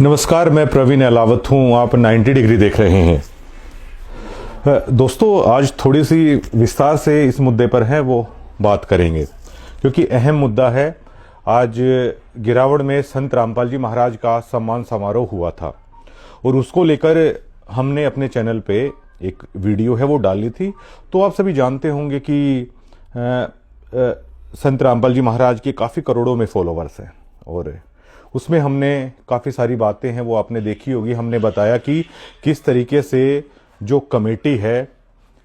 नमस्कार, मैं प्रवीण अलावत हूँ। आप 90 डिग्री देख रहे हैं। दोस्तों, आज थोड़ी सी विस्तार से इस मुद्दे पर है वो बात करेंगे, क्योंकि अहम मुद्दा है। आज गिरावड़ में संत रामपाल जी महाराज का सम्मान समारोह हुआ था और उसको लेकर हमने अपने चैनल पे एक वीडियो है वो डाली थी। तो आप सभी जानते होंगे कि संत रामपाल जी महाराज के काफ़ी करोड़ों में फॉलोवर्स हैं और उसमें हमने काफ़ी सारी बातें हैं वो आपने देखी होगी। हमने बताया कि किस तरीके से जो कमेटी है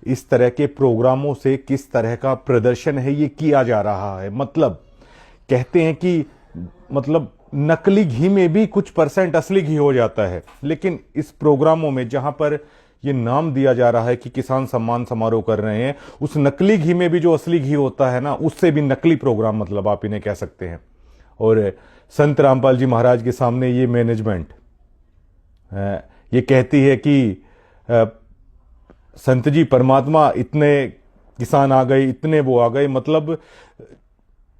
इस तरह के प्रोग्रामों से किस तरह का प्रदर्शन है ये किया जा रहा है। मतलब कहते हैं कि नकली घी में भी कुछ % असली घी हो जाता है, लेकिन इस प्रोग्रामों में जहां पर ये नाम दिया जा रहा है कि किसान सम्मान समारोह कर रहे हैं, उस नकली घी में भी जो असली घी होता है ना, उससे भी नकली प्रोग्राम मतलब आप इन्हें कह सकते हैं। और संत रामपाल जी महाराज के सामने ये मैनेजमेंट ये कहती है कि संत जी परमात्मा, इतने किसान आ गए, इतने वो आ गए। मतलब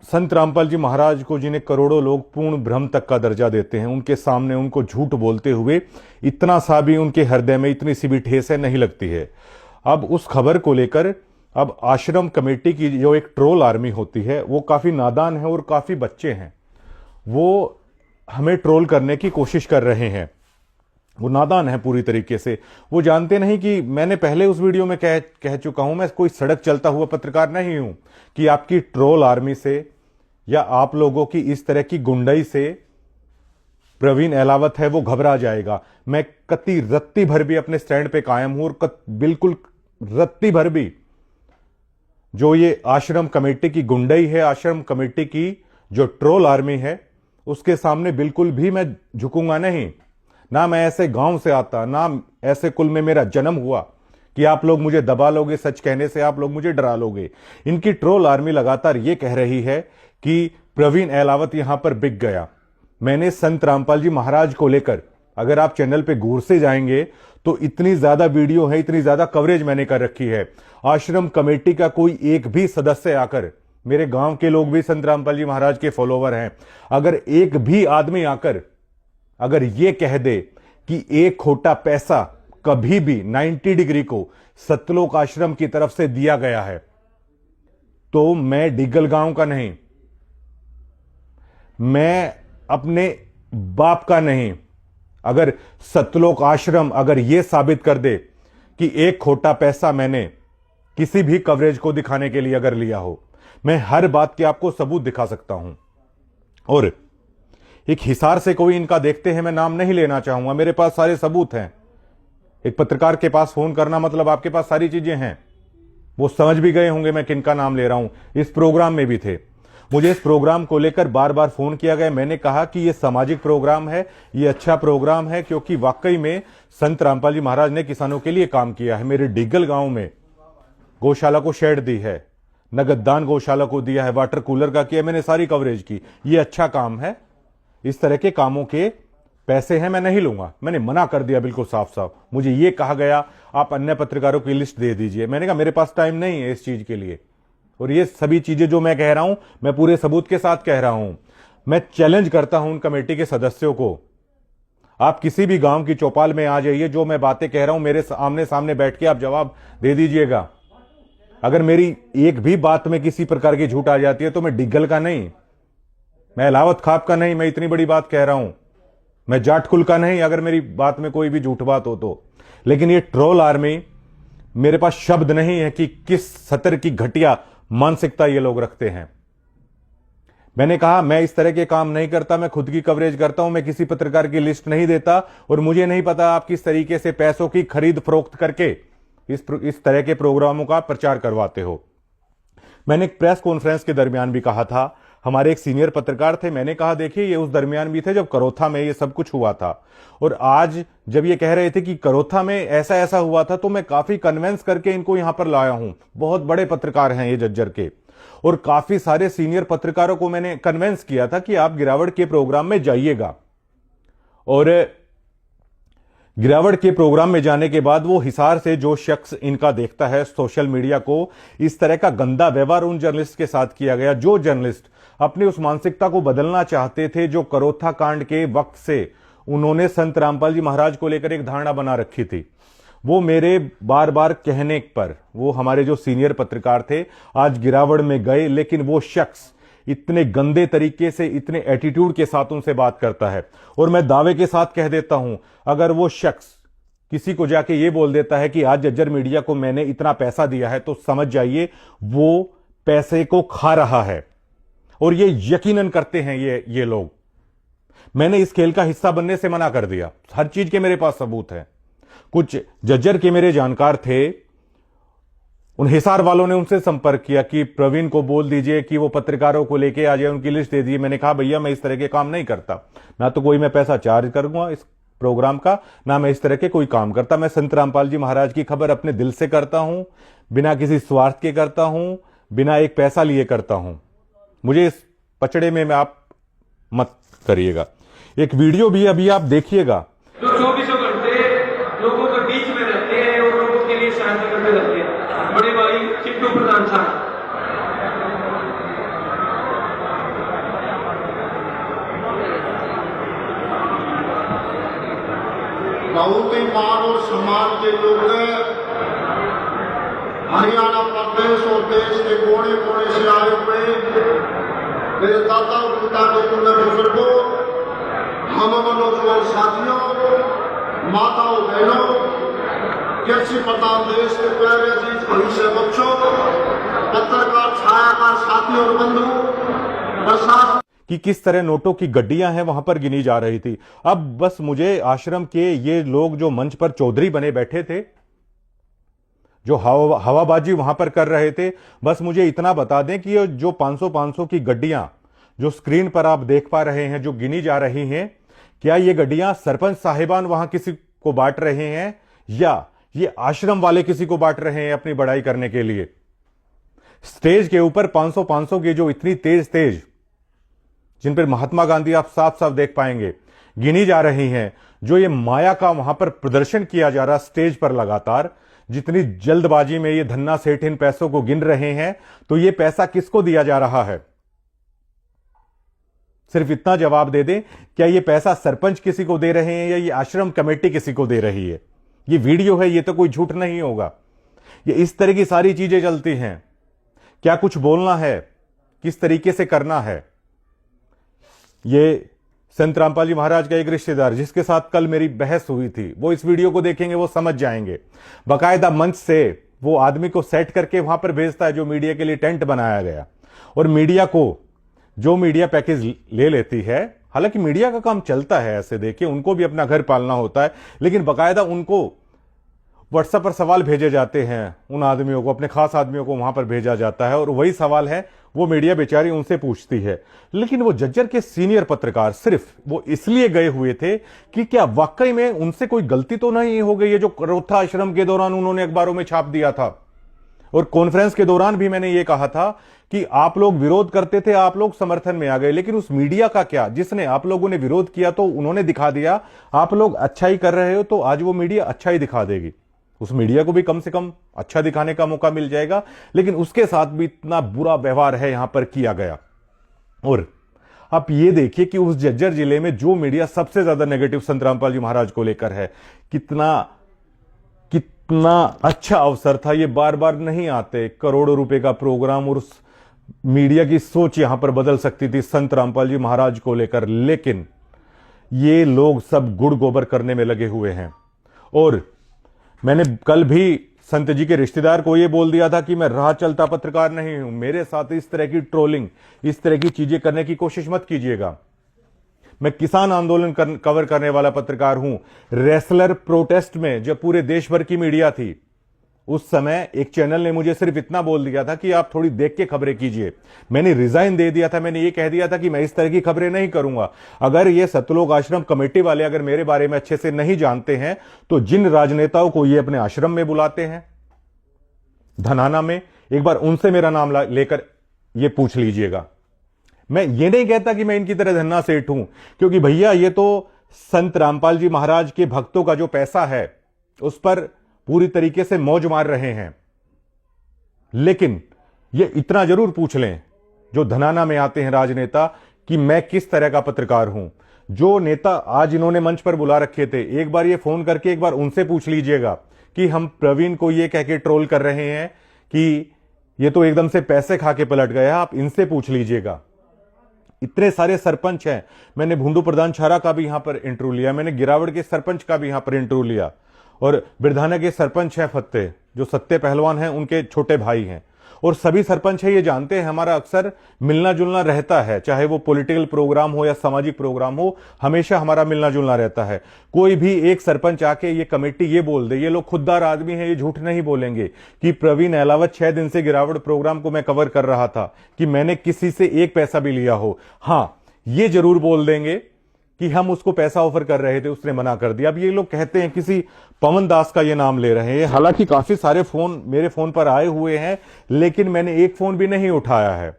संत रामपाल जी महाराज को, जिन्हें करोड़ों लोग पूर्ण ब्रह्म तक का दर्जा देते हैं, उनके सामने उनको झूठ बोलते हुए इतना सा भी उनके हृदय में इतनी सी भी ठेस है नहीं लगती है। अब उस खबर को लेकर अब आश्रम कमेटी की जो एक ट्रोल आर्मी होती है वो काफी नादान है और काफी बच्चे हैं, वो हमें ट्रोल करने की कोशिश कर रहे हैं। वो नादान है पूरी तरीके से। वो जानते नहीं कि मैंने पहले उस वीडियो में कह चुका हूं, मैं कोई सड़क चलता हुआ पत्रकार नहीं हूं कि आपकी ट्रोल आर्मी से या आप लोगों की इस तरह की गुंडाई से प्रवीण अलावत है वो घबरा जाएगा। मैं कति रत्ती भर भी अपने स्टैंड पे कायम हूं और बिल्कुल रत्ती भर भी जो ये आश्रम कमेटी की गुंडाई है, आश्रम कमेटी की जो ट्रोल आर्मी है, उसके सामने बिल्कुल भी मैं झुकूंगा नहीं। ना मैं ऐसे गांव से आता, ना ऐसे कुल में मेरा जन्म हुआ कि आप लोग मुझे दबा लोगे, सच कहने से आप लोग मुझे डरा लोगे। इनकी ट्रोल आर्मी लगातार ये कह रही है कि प्रवीण अलावत यहां पर बिक गया। मैंने संत रामपाल जी महाराज को लेकर, अगर आप चैनल पे गौर से जाएंगे तो इतनी ज्यादा वीडियो है, इतनी ज्यादा कवरेज मैंने कर रखी है। आश्रम कमेटी का कोई एक भी सदस्य आकर, मेरे गांव के लोग भी संत रामपाल जी महाराज के फॉलोवर हैं, अगर एक भी आदमी आकर अगर ये कह दे कि एक खोटा पैसा कभी भी 90 डिग्री को सतलोक आश्रम की तरफ से दिया गया है, तो मैं डिगल गांव का नहीं, मैं अपने बाप का नहीं। अगर सतलोक आश्रम अगर यह साबित कर दे कि एक खोटा पैसा मैंने किसी भी कवरेज को दिखाने के लिए अगर लिया हो, मैं हर बात के आपको सबूत दिखा सकता हूं। और एक हिसार से कोई इनका देखते हैं, मैं नाम नहीं लेना चाहूंगा, मेरे पास सारे सबूत हैं। एक पत्रकार के पास फोन करना मतलब आपके पास सारी चीजें हैं। वो समझ भी गए होंगे मैं किनका नाम ले रहा हूं। इस प्रोग्राम में भी थे। मुझे इस प्रोग्राम को लेकर बार बार फोन किया गया। मैंने कहा कि यह सामाजिक प्रोग्राम है, यह अच्छा प्रोग्राम है, क्योंकि वाकई में संत रामपाल जी महाराज ने किसानों के लिए काम किया है। मेरे डिगल गांव में गौशाला को शेड दी है, नगददान गौशाला को दिया है, वाटर कूलर का किया, मैंने सारी कवरेज की। ये अच्छा काम है, इस तरह के कामों के पैसे हैं, मैं नहीं लूंगा। मैंने मना कर दिया बिल्कुल साफ साफ। मुझे ये कहा गया आप अन्य पत्रकारों की लिस्ट दे दीजिए। मैंने कहा मेरे पास टाइम नहीं है इस चीज के लिए। और ये सभी चीजें जो मैं कह रहा हूं, मैं पूरे सबूत के साथ कह रहा हूं। मैं चैलेंज करता हूं उन कमेटी के सदस्यों को, आप किसी भी गांव की चौपाल में आ जाइए, जो मैं बातें कह रहा हूं मेरे आमने सामने बैठ के आप जवाब दे दीजिएगा। अगर मेरी एक भी बात में किसी प्रकार की झूठ आ जाती है तो मैं डिग्गल का नहीं, मैं अलावत खाप का नहीं, मैं इतनी बड़ी बात कह रहा हूं। मैं जाट कुल का नहीं, अगर मेरी बात में कोई भी झूठ बात हो तो। लेकिन ये ट्रोल आर्मी, मेरे पास शब्द नहीं है कि किस सतर की घटिया मानसिकता ये लोग रखते हैं। मैंने कहा मैं इस तरह के काम नहीं करता, मैं खुद की कवरेज करता हूं, मैं किसी पत्रकार की लिस्ट नहीं देता। और मुझे नहीं पता आप किस तरीके से पैसों की खरीद फरोख्त करके इस तरह के प्रोग्रामों का प्रचार करवाते हो। मैंने एक प्रेस कॉन्फ्रेंस के दरमियान भी कहा था, हमारे एक सीनियर पत्रकार थे, मैंने कहा देखिए ये उस दरमियान भी थे जब करोथा में ये सब कुछ हुआ था। और आज जब ये कह रहे थे कि करोथा में ऐसा ऐसा हुआ था, तो मैं काफी कन्विंस करके इनको यहां पर लाया हूं। बहुत बड़े पत्रकार हैं ये जज्जर के, और काफी सारे सीनियर पत्रकारों को मैंने कन्विंस किया था कि आप गिरावड़ के प्रोग्राम में जाइएगा। और गिरावट के प्रोग्राम में जाने के बाद वो हिसार से जो शख्स इनका देखता है सोशल मीडिया को, इस तरह का गंदा व्यवहार उन जर्नलिस्ट के साथ किया गया, जो जर्नलिस्ट अपनी उस मानसिकता को बदलना चाहते थे, जो करोथा कांड के वक्त से उन्होंने संत रामपाल जी महाराज को लेकर एक धारणा बना रखी थी। वो मेरे बार बार कहने पर, वो हमारे जो सीनियर पत्रकार थे आज गिरावट में गए, लेकिन वो शख्स इतने गंदे तरीके से, इतने एटीट्यूड के साथ उनसे बात करता है। और मैं दावे के साथ कह देता हूं, अगर वो शख्स किसी को जाके ये बोल देता है कि आज जज्जर मीडिया को मैंने इतना पैसा दिया है, तो समझ जाइए वो पैसे को खा रहा है। और ये यकीनन करते हैं ये लोग। मैंने इस खेल का हिस्सा बनने से मना कर दिया, हर चीज के मेरे पास सबूत है। कुछ जज्जर के मेरे जानकार थे, उन हिसार वालों ने उनसे संपर्क किया कि प्रवीण को बोल दीजिए कि वो पत्रकारों को लेके आ जाए, उनकी लिस्ट दे दीजिए। मैंने कहा भैया मैं इस तरह के काम नहीं करता, ना तो कोई मैं पैसा चार्ज करूंगा इस प्रोग्राम का, ना मैं इस तरह के कोई काम करता। मैं संत रामपाल जी महाराज की खबर अपने दिल से करता हूं, बिना किसी स्वार्थ के करता हूं, बिना एक पैसा लिए करता हूं। मुझे इस पचड़े में आप मत करिएगा। एक वीडियो भी अभी आप देखिएगा। जो 24 घंटे लोगों के बीच में रहते हैं और लोगों के लिए सहायता करते रहते हैं, बड़े भाई चिट्टू प्रधान साहब। बहुत ही मान और सम्मान के लोग हरियाणा प्रदेश और देश के कोने कोने से आए हुए मेरे दादा और पिता के पुण्य बुजुर्गों, हम नौजवान साथियों, माताओं बहनों, कृषि प्रधान देश के प्यारे अजीज भविष्य बच्चों, पत्रकार छायाकार साथी और बंधु, प्रशासन कि किस तरह नोटों की गड्डियां हैं वहां पर गिनी जा रही थी। अब बस मुझे आश्रम के ये लोग जो मंच पर चौधरी बने बैठे थे, जो हवाबाजी वहां पर कर रहे थे, बस मुझे इतना बता दें कि ये जो 500 की गड्डियां जो स्क्रीन पर आप देख पा रहे हैं, जो गिनी जा रही हैं, क्या ये गड्डियां सरपंच साहिबान वहां किसी को बांट रहे हैं या ये आश्रम वाले किसी को बांट रहे हैं अपनी बड़ाई करने के लिए? स्टेज के ऊपर 500 की जो इतनी तेज जिन पर महात्मा गांधी आप साफ साफ देख पाएंगे गिनी जा रही हैं, जो ये माया का वहां पर प्रदर्शन किया जा रहा स्टेज पर लगातार, जितनी जल्दबाजी में ये धन्ना सेठ इन पैसों को गिन रहे हैं, तो ये पैसा किसको दिया जा रहा है? सिर्फ इतना जवाब दे दें, क्या ये पैसा सरपंच किसी को दे रहे हैं या ये आश्रम कमेटी किसी को दे रही है? ये वीडियो है, ये तो कोई झूठ नहीं होगा। ये इस तरह की सारी चीजें चलती हैं। क्या कुछ बोलना है, किस तरीके से करना है। ये संत रामपाल जी महाराज का एक रिश्तेदार जिसके साथ कल मेरी बहस हुई थी, वो इस वीडियो को देखेंगे, वो समझ जाएंगे। बाकायदा मंच से वो आदमी को सेट करके वहां पर भेजता है जो मीडिया के लिए टेंट बनाया गया, और मीडिया को जो मीडिया पैकेज ले लेती है, हालांकि मीडिया का काम चलता है ऐसे, देखिए उनको भी अपना घर पालना होता है, लेकिन बाकायदा उनको व्हाट्सएप पर सवाल भेजे जाते हैं, उन आदमियों को, अपने खास आदमियों को वहां पर भेजा जाता है, और वही सवाल है वो मीडिया बेचारी उनसे पूछती है। लेकिन वो जज्जर के सीनियर पत्रकार सिर्फ वो इसलिए गए हुए थे कि क्या वाकई में उनसे कोई गलती तो नहीं हो गई है जो करोथा आश्रम के दौरान उन्होंने अखबारों में छाप दिया था। और कॉन्फ्रेंस के दौरान भी मैंने ये कहा था कि आप लोग विरोध करते थे, आप लोग समर्थन में आ गए, लेकिन उस मीडिया का क्या, जिसने आप लोगों ने विरोध किया तो उन्होंने दिखा दिया आप लोग अच्छाई कर रहे हो, तो आज वो मीडिया अच्छाई दिखा देगी। उस मीडिया को भी कम से कम अच्छा दिखाने का मौका मिल जाएगा, लेकिन उसके साथ भी इतना बुरा व्यवहार है यहां पर किया गया। और आप ये देखिए कि उस जज्जर जिले में जो मीडिया सबसे ज्यादा नेगेटिव संत रामपाल जी महाराज को लेकर है, कितना अच्छा अवसर था। ये बार बार नहीं आते, करोड़ों रुपए का प्रोग्राम, और उस मीडिया की सोच यहां पर बदल सकती थी संत रामपाल जी महाराज को लेकर, लेकिन ये लोग सब गुड़ गोबर करने में लगे हुए हैं। और मैंने कल भी संत जी के रिश्तेदार को यह बोल दिया था कि मैं राह चलता पत्रकार नहीं हूं, मेरे साथ इस तरह की ट्रोलिंग, इस तरह की चीजें करने की कोशिश मत कीजिएगा। मैं किसान आंदोलन कवर करने वाला पत्रकार हूं। रेसलर प्रोटेस्ट में जब पूरे देश भर की मीडिया थी, उस समय एक चैनल ने मुझे सिर्फ इतना बोल दिया था कि आप थोड़ी देख के खबरें कीजिए। मैंने रिजाइन दे दिया था, मैंने ये कह दिया था कि मैं इस तरह की खबरें नहीं करूंगा। अगर ये सतलोक आश्रम कमेटी वाले अगर मेरे बारे में अच्छे से नहीं जानते हैं, तो जिन राजनेताओं को ये अपने आश्रम में बुलाते हैं धनाना में, एक बार उनसे मेरा नाम लेकर ये पूछ लीजिएगा। मैं ये नहीं कहता कि मैं इनकी तरह धन्ना सेठ हूं, क्योंकि भैया ये तो संत रामपाल जी महाराज के भक्तों का जो पैसा है उस पर पूरी तरीके से मौज मार रहे हैं। लेकिन ये इतना जरूर पूछ लें जो धनाना में आते हैं राजनेता, कि मैं किस तरह का पत्रकार हूं। जो नेता आज इन्होंने मंच पर बुला रखे थे, एक बार ये फोन करके एक बार उनसे पूछ लीजिएगा कि हम प्रवीण को ये कह के ट्रोल कर रहे हैं कि ये तो एकदम से पैसे खा के पलट गया, आप इनसे पूछ लीजिएगा। इतने सारे सरपंच हैं, मैंने भूंडू प्रधान छारा का भी यहां पर इंटरव्यू लिया, मैंने गिरावड़ के सरपंच का भी यहां पर इंटरव्यू लिया, और बिरधाना के सरपंच हैं फत्ते, जो सत्ते पहलवान हैं, उनके छोटे भाई हैं, और सभी सरपंच है ये जानते हैं हमारा अक्सर मिलना जुलना रहता है, चाहे वो पॉलिटिकल प्रोग्राम हो या सामाजिक प्रोग्राम हो, हमेशा हमारा मिलना जुलना रहता है। कोई भी एक सरपंच आके ये कमेटी ये बोल दे, ये लोग खुददार आदमी है, ये झूठ नहीं बोलेंगे कि प्रवीण अहलावत 6 दिन से गिरावट प्रोग्राम को मैं कवर कर रहा था कि मैंने किसी से एक पैसा भी लिया हो। हां, ये जरूर बोल देंगे कि हम उसको पैसा ऑफर कर रहे थे, उसने मना कर दिया। अब ये लोग कहते हैं किसी पवन दास का ये नाम ले रहे हैं, हालांकि काफी सारे फोन मेरे फोन पर आए हुए हैं, लेकिन मैंने एक फोन भी नहीं उठाया है।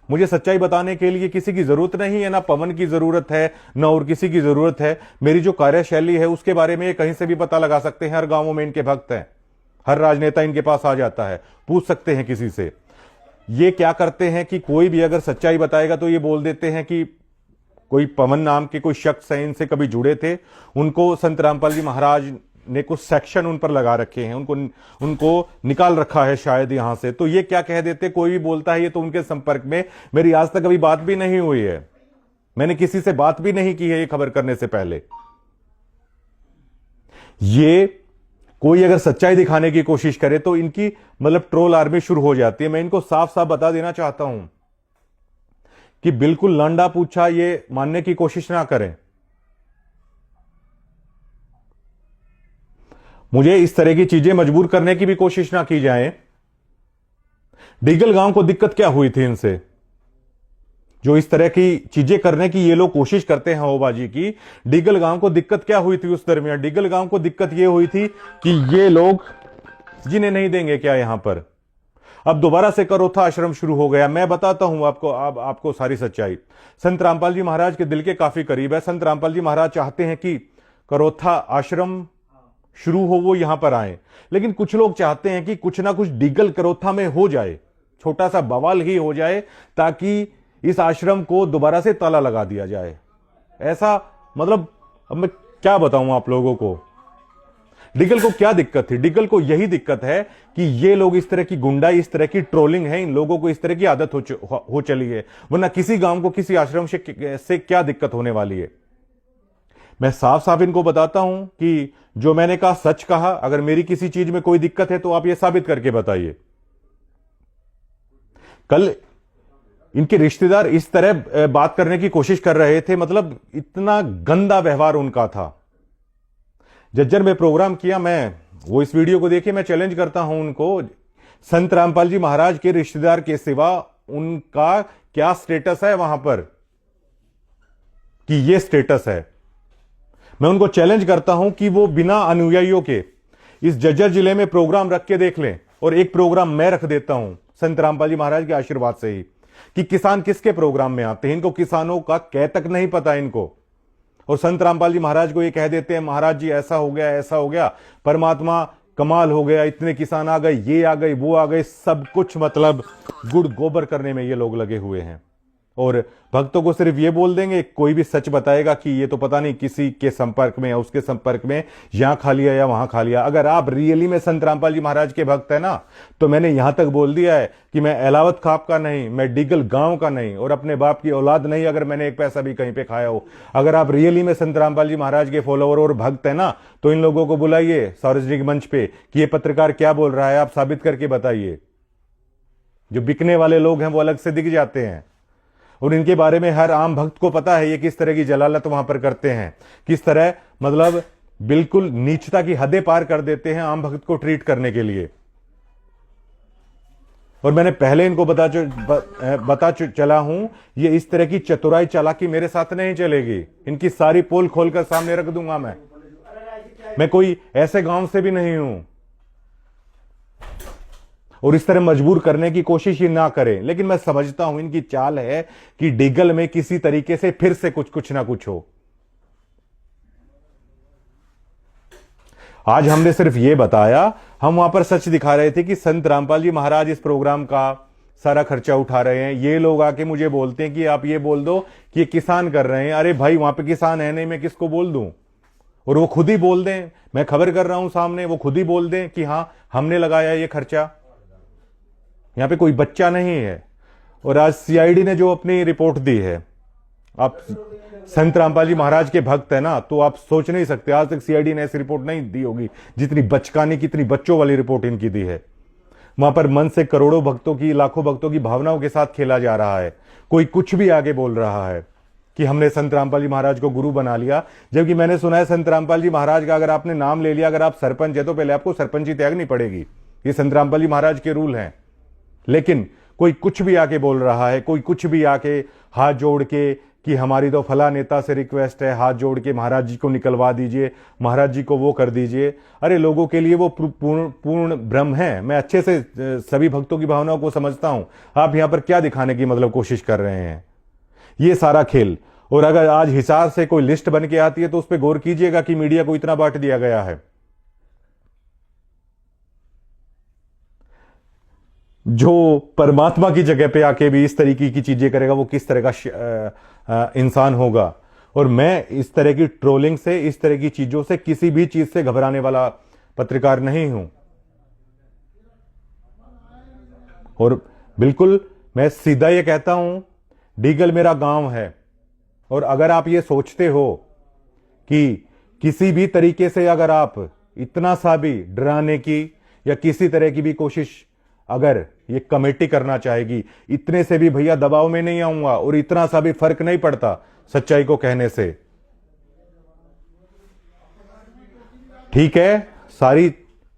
मुझे सच्चाई बताने के लिए किसी की जरूरत नहीं है, ना पवन की जरूरत है, ना और किसी की जरूरत है। मेरी जो कार्यशैली है उसके बारे में कहीं से भी पता लगा सकते हैं, हर गांवों में इनके भक्त हैं, हर राजनेता इनके पास आ जाता है, पूछ सकते हैं किसी से। ये क्या करते हैं कि कोई भी अगर सच्चाई बताएगा तो ये बोल देते हैं कि कोई पवन नाम के कोई शख्स है, इनसे कभी जुड़े थे, उनको संत रामपाल जी महाराज ने कुछ सेक्शन उन पर लगा रखे हैं, उनको निकाल रखा है शायद यहां से। तो ये क्या कह देते, कोई भी बोलता है ये तो उनके संपर्क में, मेरी आज तक अभी बात भी नहीं हुई है, मैंने किसी से बात भी नहीं की है ये खबर करने से पहले। ये कोई अगर सच्चाई दिखाने की कोशिश करे तो इनकी मतलब ट्रोल आर्मी शुरू हो जाती है। मैं इनको साफ साफ बता देना चाहता हूं कि बिल्कुल लंडा पूछा ये मानने की कोशिश ना करें। मुझे इस तरह की चीजें मजबूर करने की भी कोशिश ना की जाए। डिगल गांव को दिक्कत क्या हुई थी इनसे, जो इस तरह की चीजें करने की ये लोग कोशिश करते हैं होबाजी की। डिगल गांव को दिक्कत क्या हुई थी उस दरमियान? डिगल गांव को दिक्कत ये हुई थी कि ये लोग जिन्हें नहीं देंगे क्या यहां पर। अब दोबारा से करोथा आश्रम शुरू हो गया। मैं बताता हूं आपको सारी सच्चाई। संत रामपाल जी महाराज के दिल के काफी करीब है। संत रामपाल जी महाराज चाहते हैं कि करोथा आश्रम शुरू हो, वो यहां पर आए, लेकिन कुछ लोग चाहते हैं कि कुछ ना कुछ डिगल करोथा में हो जाए, छोटा सा बवाल ही हो जाए, ताकि इस आश्रम को दोबारा से ताला लगा दिया जाए। ऐसा मतलब अब मैं क्या बताऊं आप लोगों को। डिगल को क्या दिक्कत थी? डिगल को यही दिक्कत है कि ये लोग इस तरह की गुंडाई, इस तरह की ट्रोलिंग है, इन लोगों को इस तरह की आदत हो चली है, वरना किसी गांव को किसी आश्रम से क्या दिक्कत होने वाली है। मैं साफ साफ इनको बताता हूं कि जो मैंने कहा सच कहा। अगर मेरी किसी चीज में कोई दिक्कत है तो आप ये साबित करके बताइए। कल इनके रिश्तेदार इस तरह बात करने की कोशिश कर रहे थे, मतलब इतना गंदा व्यवहार उनका था। जज्जर में प्रोग्राम किया, मैं वो इस वीडियो को देखिए, मैं चैलेंज करता हूं उनको, संत रामपाल जी महाराज के रिश्तेदार के सिवा उनका क्या स्टेटस है वहां पर कि ये स्टेटस है। मैं उनको चैलेंज करता हूं कि वो बिना अनुयायियों के इस जज्जर जिले में प्रोग्राम रख के देख लें, और एक प्रोग्राम मैं रख देता हूं संत रामपाल जी महाराज के आशीर्वाद से ही, कि किसान किसके प्रोग्राम में आते हैं। इनको किसानों का कह तक नहीं पता इनको, और संत रामपाल जी महाराज को ये कह देते हैं महाराज जी ऐसा हो गया, ऐसा हो गया, परमात्मा कमाल हो गया, इतने किसान आ गए, ये आ गए, वो आ गए, सब कुछ मतलब गुड़ गोबर करने में ये लोग लगे हुए हैं। और भक्तों को सिर्फ ये बोल देंगे, कोई भी सच बताएगा कि ये तो पता नहीं किसी के संपर्क में या उसके संपर्क में यहां खा लिया या वहां खा लिया। अगर आप रियली में संत रामपाल जी महाराज के भक्त है ना, तो मैंने यहां तक बोल दिया है कि मैं अहलावत खाप का नहीं, मैं डिगल गांव का नहीं, और अपने बाप की औलाद नहीं अगर मैंने एक पैसा भी कहीं पे खाया हो। अगर आप रियली में संत रामपाल जी महाराज के फॉलोअर और भक्त है ना, तो इन लोगों को बुलाइए सार्वजनिक मंच पे कि ये पत्रकार क्या बोल रहा है, आप साबित करके बताइए। जो बिकने वाले लोग हैं वो अलग से दिख जाते हैं, और इनके बारे में हर आम भक्त को पता है ये किस तरह की जलालत वहां पर करते हैं, किस तरह मतलब बिल्कुल नीचता की हदें पार कर देते हैं आम भक्त को ट्रीट करने के लिए। और मैंने पहले इनको बता चला हूं, ये इस तरह की चतुराई चालाकी मेरे साथ नहीं चलेगी। इनकी सारी पोल खोलकर सामने रख दूंगा। मैं कोई ऐसे गांव से भी नहीं हूं, और इस तरह मजबूर करने की कोशिश ही ना करें। लेकिन मैं समझता हूं इनकी चाल है कि डिगल में किसी तरीके से फिर से कुछ ना कुछ हो। आज हमने सिर्फ यह बताया, हम वहां पर सच दिखा रहे थे कि संत रामपाल जी महाराज इस प्रोग्राम का सारा खर्चा उठा रहे हैं। ये लोग आके मुझे बोलते हैं कि आप ये बोल दो कि ये किसान कर रहे हैं। अरे भाई, वहां पे किसान है नहीं, मैं किसको बोल दूं? और वो खुद ही बोल दें, मैं खबर कर रहा हूं सामने, वो खुद ही बोल दें कि हाँ हमने लगाया ये खर्चा। यहां पे कोई बच्चा नहीं है। और आज सीआईडी ने जो अपनी रिपोर्ट दी है, आप संत रामपाल जी महाराज के भक्त है ना, तो आप सोच नहीं सकते आज तक सीआईडी ने ऐसी रिपोर्ट नहीं दी होगी जितनी बचकानी, कितनी बच्चों वाली रिपोर्ट इनकी दी है। वहां पर मन से करोड़ों भक्तों की, लाखों भक्तों की भावनाओं के साथ खेला जा रहा है। कोई कुछ भी आगे बोल रहा है कि हमने संत रामपाल जी महाराज को गुरु बना लिया, जबकि मैंने सुना है संत रामपाल जी महाराज का अगर आपने नाम ले लिया, अगर आप सरपंच है तो पहले आपको सरपंची त्यागनी पड़ेगी। ये संत रामपाल जी महाराज के रूल हैं। लेकिन कोई कुछ भी आके बोल रहा है, कोई कुछ भी आके हाथ जोड़ के कि हमारी तो फला नेता से रिक्वेस्ट है, हाथ जोड़ के महाराज जी को निकलवा दीजिए, महाराज जी को वो कर दीजिए। अरे लोगों के लिए वो पूर्ण भ्रम है। मैं अच्छे से सभी भक्तों की भावनाओं को समझता हूं। आप यहां पर क्या दिखाने की मतलब कोशिश कर रहे हैं? ये सारा खेल। और अगर आज हिसार से कोई लिस्ट बन के आती है तो उस पर गौर कीजिएगा कि मीडिया को इतना बांट दिया गया है। जो परमात्मा की जगह पे आके भी इस तरीके की चीजें करेगा, वो किस तरह का इंसान होगा। और मैं इस तरह की ट्रोलिंग से, इस तरह की चीजों से, किसी भी चीज से घबराने वाला पत्रकार नहीं हूं। और बिल्कुल मैं सीधा ये कहता हूं, डीगल मेरा गांव है। और अगर आप ये सोचते हो कि किसी भी तरीके से अगर आप इतना सा भी डराने की या किसी तरह की भी कोशिश अगर ये कमेटी करना चाहेगी, इतने से भी भैया दबाव में नहीं आऊंगा। और इतना सा भी फर्क नहीं पड़ता सच्चाई को कहने से। ठीक है, सारी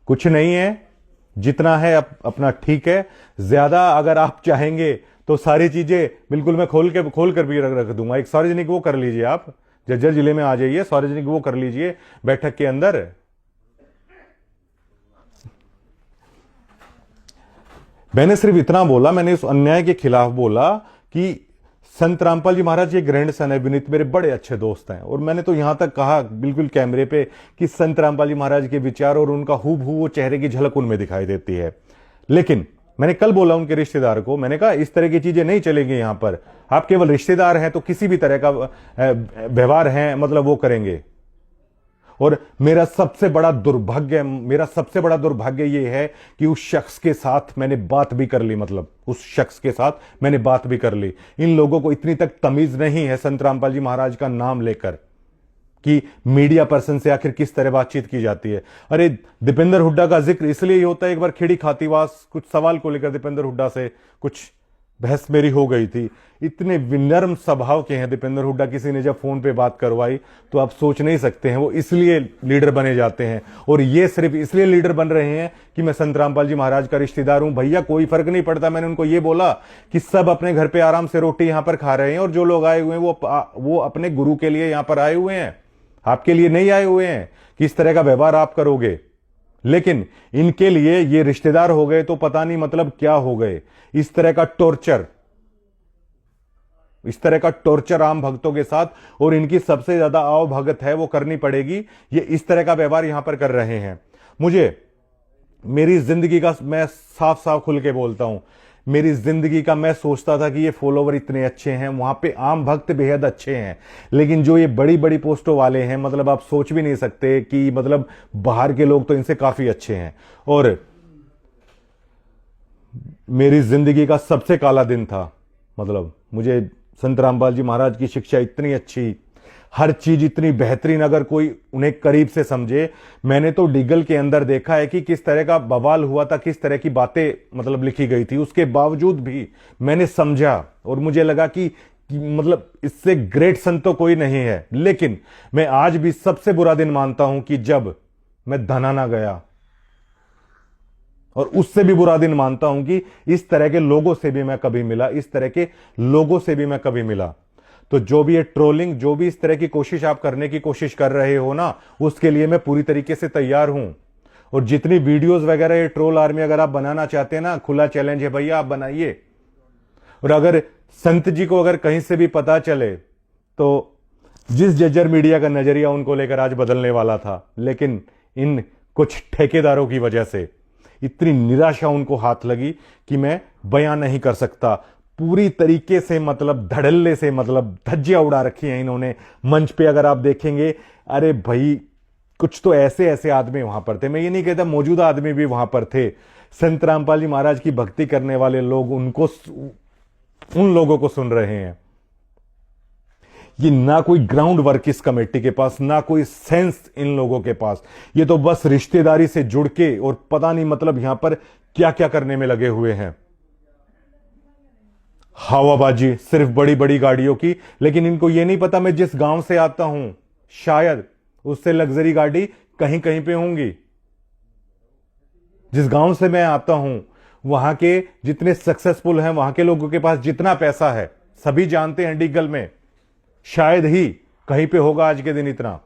कुछ नहीं है, जितना है अपना ठीक है। ज्यादा अगर आप चाहेंगे तो सारी चीजें बिल्कुल मैं खोल कर भी रख दूंगा। एक सार्वजनिक वो कर लीजिए, आप जज्जर जिले में आ जाइए, सार्वजनिक वो कर लीजिए बैठक के अंदर। मैंने सिर्फ इतना बोला, मैंने उस अन्याय के खिलाफ बोला कि संत रामपाल जी महाराज के ग्रैंडसन है विनीत, मेरे बड़े अच्छे दोस्त हैं। और मैंने तो यहां तक कहा बिल्कुल कैमरे पे कि संत रामपाल जी महाराज के विचार और उनका हूबहू वो चेहरे की झलक उनमें दिखाई देती है। लेकिन मैंने कल बोला उनके रिश्तेदार को, मैंने कहा इस तरह की चीजें नहीं चलेंगी यहां पर। आप केवल रिश्तेदार हैं तो किसी भी तरह का व्यवहार है मतलब वो करेंगे। और मेरा सबसे बड़ा दुर्भाग्य ये है कि उस शख्स के साथ मैंने बात भी कर ली, मतलब उस शख्स के साथ मैंने बात भी कर ली। इन लोगों को इतनी तक तमीज नहीं है संत रामपाल जी महाराज का नाम लेकर कि मीडिया पर्सन से आखिर किस तरह बातचीत की जाती है। अरे दीपेंद्र हुड्डा का जिक्र इसलिए ही होता है, एक बार खेड़ी खातीवास कुछ सवाल को लेकर दीपेंद्र हुड्डा से कुछ बहस मेरी हो गई थी। इतने विनम्र स्वभाव के हैं दीपेंद्र हुड्डा, किसी ने जब फोन पे बात करवाई तो आप सोच नहीं सकते हैं वो इसलिए लीडर बने जाते हैं। और ये सिर्फ इसलिए लीडर बन रहे हैं कि मैं संत रामपाल जी महाराज का रिश्तेदार हूं। भैया कोई फर्क नहीं पड़ता। मैंने उनको ये बोला कि सब अपने घर पे आराम से रोटी यहां पर खा रहे हैं, और जो लोग आए हुए हैं वो अपने गुरु के लिए यहां पर आए हुए हैं, आपके लिए नहीं आए हुए हैं। किस तरह का व्यवहार आप करोगे? लेकिन इनके लिए ये रिश्तेदार हो गए तो पता नहीं मतलब क्या हो गए। इस तरह का टॉर्चर आम भक्तों के साथ, और इनकी सबसे ज्यादा आओ भगत है वो करनी पड़ेगी। ये इस तरह का व्यवहार यहां पर कर रहे हैं। मुझे मेरी जिंदगी का, मैं साफ साफ खुल के बोलता हूं, मेरी जिंदगी का मैं सोचता था कि ये फॉलोवर इतने अच्छे हैं, वहां पे आम भक्त बेहद अच्छे हैं। लेकिन जो ये बड़ी बड़ी पोस्टों वाले हैं, मतलब आप सोच भी नहीं सकते कि मतलब बाहर के लोग तो इनसे काफी अच्छे हैं। और मेरी जिंदगी का सबसे काला दिन था। मतलब मुझे संत रामपाल जी महाराज की शिक्षा इतनी अच्छी, हर चीज इतनी बेहतरीन, अगर कोई उन्हें करीब से समझे। मैंने तो डीगल के अंदर देखा है कि किस तरह का बवाल हुआ था, किस तरह की बातें मतलब लिखी गई थी। उसके बावजूद भी मैंने समझा और मुझे लगा कि मतलब इससे ग्रेट संत तो कोई नहीं है। लेकिन मैं आज भी सबसे बुरा दिन मानता हूं कि जब मैं धनाना गया, और उससे भी बुरा दिन मानता हूं कि इस तरह के लोगों से भी मैं कभी मिला, इस तरह के लोगों से भी मैं कभी मिला। तो जो भी ये ट्रोलिंग, जो भी इस तरह की कोशिश आप करने की कोशिश कर रहे हो ना, उसके लिए मैं पूरी तरीके से तैयार हूं। और जितनी वीडियोस वगैरह ये ट्रोल आर्मी अगर आप बनाना चाहते हैं ना, खुला चैलेंज है भैया, आप बनाइए। और अगर संत जी को अगर कहीं से भी पता चले तो जिस जज्जर मीडिया का नजरिया उनको लेकर आज बदलने वाला था, लेकिन इन कुछ ठेकेदारों की वजह से इतनी निराशा उनको हाथ लगी कि मैं बयां नहीं कर सकता। पूरी तरीके से मतलब धड़ल्ले से मतलब धज्जियां उड़ा रखी हैं इन्होंने मंच पे, अगर आप देखेंगे। अरे भाई, कुछ तो ऐसे ऐसे आदमी वहां पर थे, मैं ये नहीं कहता मौजूदा आदमी भी वहां पर थे। संत रामपाल जी महाराज की भक्ति करने वाले लोग उन लोगों को सुन रहे हैं। ये ना कोई ग्राउंड वर्क इस कमेटी के पास, ना कोई सेंस इन लोगों के पास। ये तो बस रिश्तेदारी से जुड़ के और पता नहीं मतलब यहां पर क्या क्या करने में लगे हुए हैं। हवाबाजी सिर्फ बड़ी बड़ी गाड़ियों की, लेकिन इनको यह नहीं पता मैं जिस गांव से आता हूं शायद उससे लग्जरी गाड़ी कहीं कहीं पे होंगी। जिस गांव से मैं आता हूं वहां के जितने सक्सेसफुल हैं, वहां के लोगों के पास जितना पैसा है, सभी जानते हैं डिगल में शायद ही कहीं पे होगा आज के दिन इतना।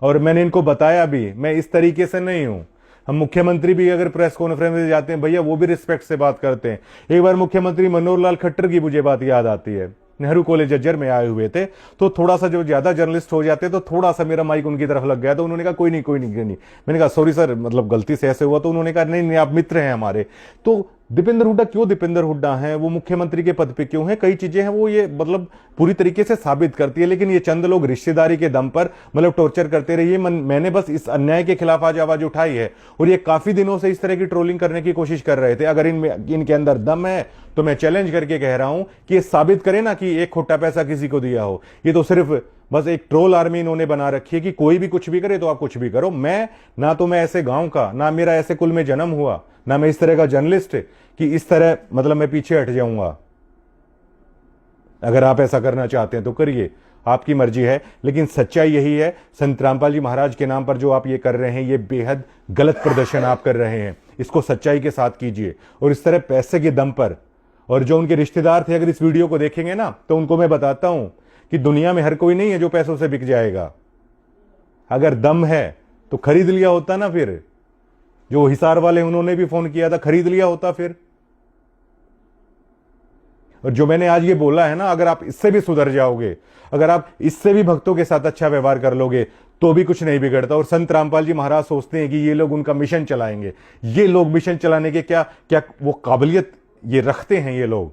और मैंने इनको बताया भी, मैं इस तरीके से नहीं हूं। हम मुख्यमंत्री भी अगर प्रेस कॉन्फ्रेंस में जाते हैं भैया, वो भी रिस्पेक्ट से बात करते हैं। एक बार मुख्यमंत्री मनोहर लाल खट्टर की मुझे बात याद आती है, नेहरू कॉलेज जज्जर में आए हुए थे, तो थोड़ा सा जो ज्यादा जर्नलिस्ट हो जाते तो थोड़ा सा मेरा माइक उनकी तरफ लग गया, तो उन्होंने कहा कोई नहीं। मैंने कहा सॉरी सर, मतलब गलती से ऐसे हुआ। तो उन्होंने कहा नहीं आप मित्र हैं हमारे। तो दीपेंद्र हुड्डा क्यों दीपेंद्र हुड्डा हैं, वो मुख्यमंत्री के पद पे क्यों है, कई चीजें हैं वो ये मतलब पूरी तरीके से साबित करती है। लेकिन ये चंद लोग रिश्तेदारी के दम पर मतलब टॉर्चर करते रहिए। मैंने बस इस अन्याय के खिलाफ आज आवाज उठाई है, और ये काफी दिनों से इस तरह की ट्रोलिंग करने की कोशिश कर रहे थे। अगर इनके अंदर दम है तो मैं चैलेंज करके कह रहा हूं कि ये साबित करें ना कि एक खोटा पैसा किसी को दिया हो। ये तो सिर्फ बस एक ट्रोल आर्मी इन्होंने बना रखी है कि कोई भी कुछ भी करे तो आप कुछ भी करो। मैं ऐसे गांव का, ना मेरा ऐसे कुल में जन्म हुआ, ना मैं इस तरह का जर्नलिस्ट कि इस तरह मतलब मैं पीछे हट जाऊंगा। अगर आप ऐसा करना चाहते हैं तो करिए, आपकी मर्जी है। लेकिन सच्चाई यही है, संत रामपाल जी महाराज के नाम पर जो आप ये कर रहे हैं, ये बेहद गलत प्रदर्शन आप कर रहे हैं। इसको सच्चाई के साथ कीजिए। और इस तरह पैसे के दम पर, और जो उनके रिश्तेदार थे अगर इस वीडियो को देखेंगे ना, तो उनको मैं बताता हूं कि दुनिया में हर कोई नहीं है जो पैसों से बिक जाएगा। अगर दम है तो खरीद लिया होता ना, फिर जो हिसार वाले उन्होंने भी फोन किया था, खरीद लिया होता फिर। और जो मैंने आज ये बोला है ना, अगर आप इससे भी सुधर जाओगे, अगर आप इससे भी भक्तों के साथ अच्छा व्यवहार कर लोगे, तो भी कुछ नहीं बिगड़ता। और संत रामपाल जी महाराज सोचते हैं कि ये लोग उनका मिशन चलाएंगे। ये लोग मिशन चलाने के क्या वो काबिलियत ये रखते हैं ये लोग।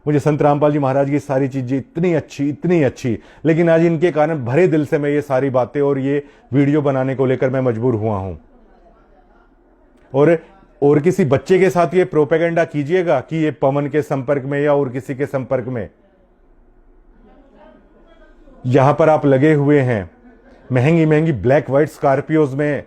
मुझे संत रामपाल जी महाराज की सारी चीजें इतनी अच्छी, लेकिन आज इनके कारण भरे दिल से मैं ये सारी बातें और ये वीडियो बनाने को लेकर मैं मजबूर हुआ हूं। और किसी बच्चे के साथ ये प्रोपेगेंडा कीजिएगा कि ये पवन के संपर्क में या और किसी के संपर्क में, जहां पर आप लगे हुए हैं महंगी ब्लैक व्हाइट स्कॉर्पियोज में,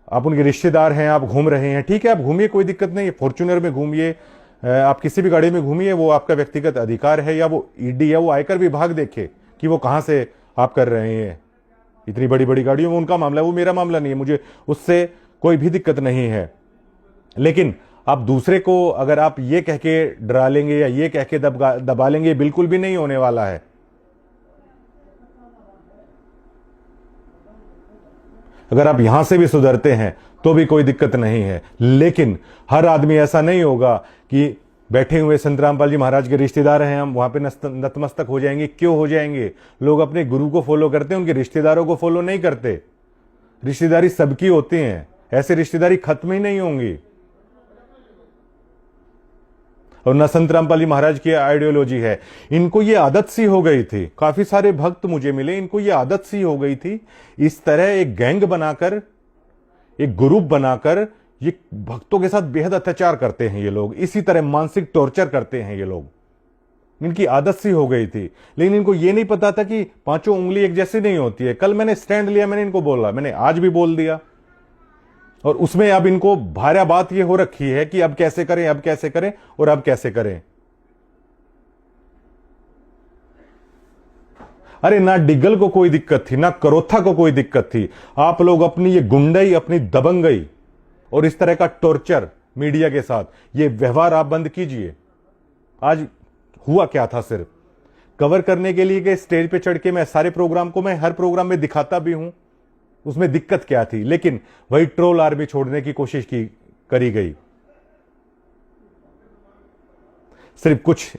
आप उनके रिश्तेदार हैं, आप घूम रहे हैं, ठीक है आप घूमिए, कोई दिक्कत नहीं है। फॉर्च्यूनर में घूमिए, आप किसी भी गाड़ी में घूमिए, वो आपका व्यक्तिगत अधिकार है। या वो ईडी या वो आयकर विभाग देखे कि वो कहां से आप कर रहे हैं। इतनी बड़ी बड़ी गाड़ियों में उनका मामला है, वो मेरा मामला नहीं है, मुझे उससे कोई भी दिक्कत नहीं है। लेकिन आप दूसरे को अगर आप ये कह के डरा लेंगे या ये कह के दबा लेंगे, बिल्कुल भी नहीं होने वाला है। अगर आप यहां से भी सुधरते हैं तो भी कोई दिक्कत नहीं है। लेकिन हर आदमी ऐसा नहीं होगा कि बैठे हुए संत रामपाल जी महाराज के रिश्तेदार हैं, हम वहां पे नतमस्तक हो जाएंगे। क्यों हो जाएंगे? लोग अपने गुरु को फॉलो करते हैं, उनके रिश्तेदारों को फॉलो नहीं करते। रिश्तेदारी सबकी होती है, ऐसे रिश्तेदारी खत्म ही नहीं होंगी। और न संत रामपाल जी महाराज की आइडियोलॉजी है, इनको ये आदत सी हो गई थी। काफी सारे भक्त मुझे मिले, इनको ये आदत सी हो गई थी इस तरह एक गैंग बनाकर, एक ग्रुप बनाकर ये भक्तों के साथ बेहद अत्याचार करते हैं। ये लोग इसी तरह मानसिक टॉर्चर करते हैं। ये लोग, इनकी आदत सी हो गई थी। लेकिन इनको ये नहीं पता था कि पांचों उंगली एक जैसी नहीं होती है। कल मैंने स्टैंड लिया, मैंने इनको बोला, मैंने आज भी बोल दिया। और उसमें अब इनको भारी बात ये हो रखी है कि अब कैसे करें, अब कैसे करें और अब कैसे करें। अरे ना डिग्गल को कोई दिक्कत थी, ना करोथा को कोई दिक्कत थी। आप लोग अपनी ये गुंडई, अपनी दबंगई और इस तरह का टॉर्चर मीडिया के साथ, ये व्यवहार आप बंद कीजिए। आज हुआ क्या था, सिर्फ कवर करने के लिए कि स्टेज पे चढ़ के मैं सारे प्रोग्राम को, मैं हर प्रोग्राम में दिखाता भी हूं, उसमें दिक्कत क्या थी। लेकिन वही ट्रोल आर्मी छोड़ने की कोशिश करी गई। सिर्फ कुछ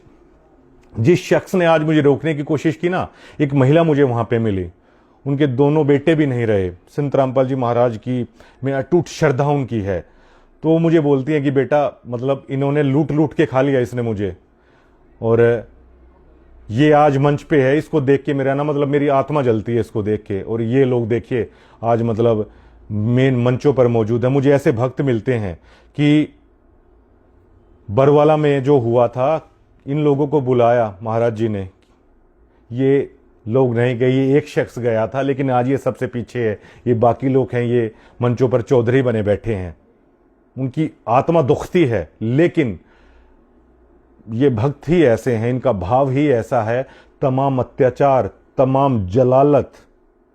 जिस शख्स ने आज मुझे रोकने की कोशिश की ना, एक महिला मुझे वहां पे मिली, उनके दोनों बेटे भी नहीं रहे। संत रामपाल जी महाराज की मैं अटूट श्रद्धा उनकी है। तो वो मुझे बोलती हैं कि बेटा मतलब इन्होंने लूट लूट के खा लिया इसने मुझे, और ये आज मंच पे है, इसको देख के मेरा ना मतलब मेरी आत्मा जलती है इसको देख के। और ये लोग देखिए आज मतलब मेन मंचों पर मौजूद है। मुझे ऐसे भक्त मिलते हैं कि बरवाला में जो हुआ था, इन लोगों को बुलाया महाराज जी ने, ये लोग नहीं गए, ये एक शख्स गया था, लेकिन आज ये सबसे पीछे है, ये बाकी लोग हैं, ये मंचों पर चौधरी बने बैठे हैं, उनकी आत्मा दुखती है। लेकिन ये भक्त ही ऐसे हैं, इनका भाव ही ऐसा है, तमाम अत्याचार, तमाम जलालत।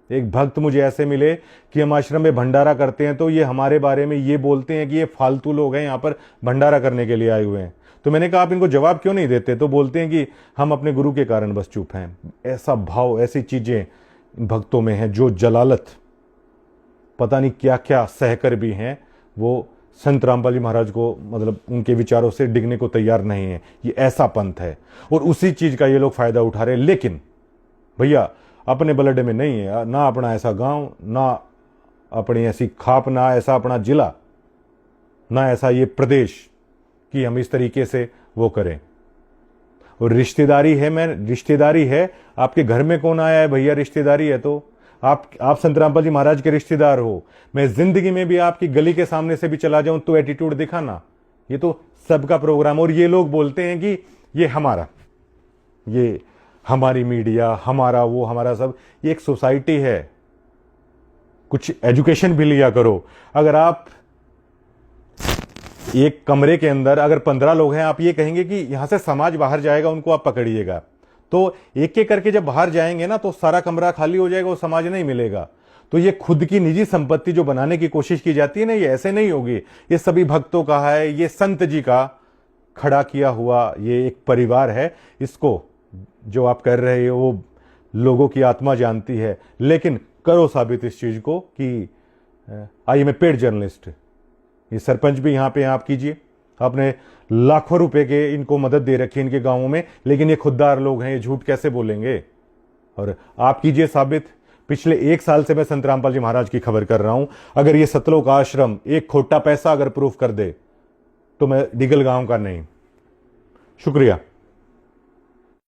एक भक्त मुझे ऐसे मिले कि हम आश्रम में भंडारा करते हैं तो ये हमारे बारे में ये बोलते हैं कि ये फालतू लोग हैं, यहाँ पर भंडारा करने के लिए आए हुए हैं। तो मैंने कहा आप इनको जवाब क्यों नहीं देते? तो बोलते हैं कि हम अपने गुरु के कारण बस चुप हैं। ऐसा भाव, ऐसी चीजें इन भक्तों में हैं, जो जलालत पता नहीं क्या क्या सहकर भी हैं, वो संत रामपाल जी महाराज को मतलब उनके विचारों से डिगने को तैयार नहीं है। ये ऐसा पंथ है और उसी चीज का ये लोग फायदा उठा रहे हैं। लेकिन भैया अपने बलडे में नहीं है ना अपना ऐसा गांव, ना अपनी ऐसी खाप, ना ऐसा अपना जिला, ना ऐसा ये प्रदेश कि हम इस तरीके से वो करें। और रिश्तेदारी है, आपके घर में कौन आया है भैया? रिश्तेदारी है तो आप संत रामपाल जी महाराज के रिश्तेदार हो। मैं जिंदगी में भी आपकी गली के सामने से भी चला जाऊं तो एटीट्यूड दिखाना, ये तो सबका प्रोग्राम। और ये लोग बोलते हैं कि ये हमारा, ये हमारी मीडिया, हमारा वो, हमारा सब। ये एक सोसाइटी है, कुछ एजुकेशन भी लिया करो। अगर आप एक कमरे के अंदर अगर 15 लोग हैं, आप ये कहेंगे कि यहां से समाज बाहर जाएगा, उनको आप पकड़िएगा, तो एक एक करके जब बाहर जाएंगे ना तो सारा कमरा खाली हो जाएगा, वो समाज नहीं मिलेगा। तो ये खुद की निजी संपत्ति जो बनाने की कोशिश की जाती है ना, ये ऐसे नहीं होगी। ये सभी भक्तों का है, ये संत जी का खड़ा किया हुआ ये एक परिवार है। इसको जो आप कर रहे हो वो लोगों की आत्मा जानती है, लेकिन करो साबित इस चीज को कि आइए मैं पेड जर्नलिस्ट, ये सरपंच भी यहां पे आप कीजिए। आपने लाखों रुपए के इनको मदद दे रखी है इनके गांवों में, लेकिन ये खुददार लोग हैं, ये झूठ कैसे बोलेंगे? और आप कीजिए साबित। पिछले 1 साल से मैं संत रामपाल जी महाराज की खबर कर रहा हूं। अगर ये सतलोक आश्रम एक खोटा पैसा अगर प्रूफ कर दे तो मैं डिगल गांव का नहीं। शुक्रिया।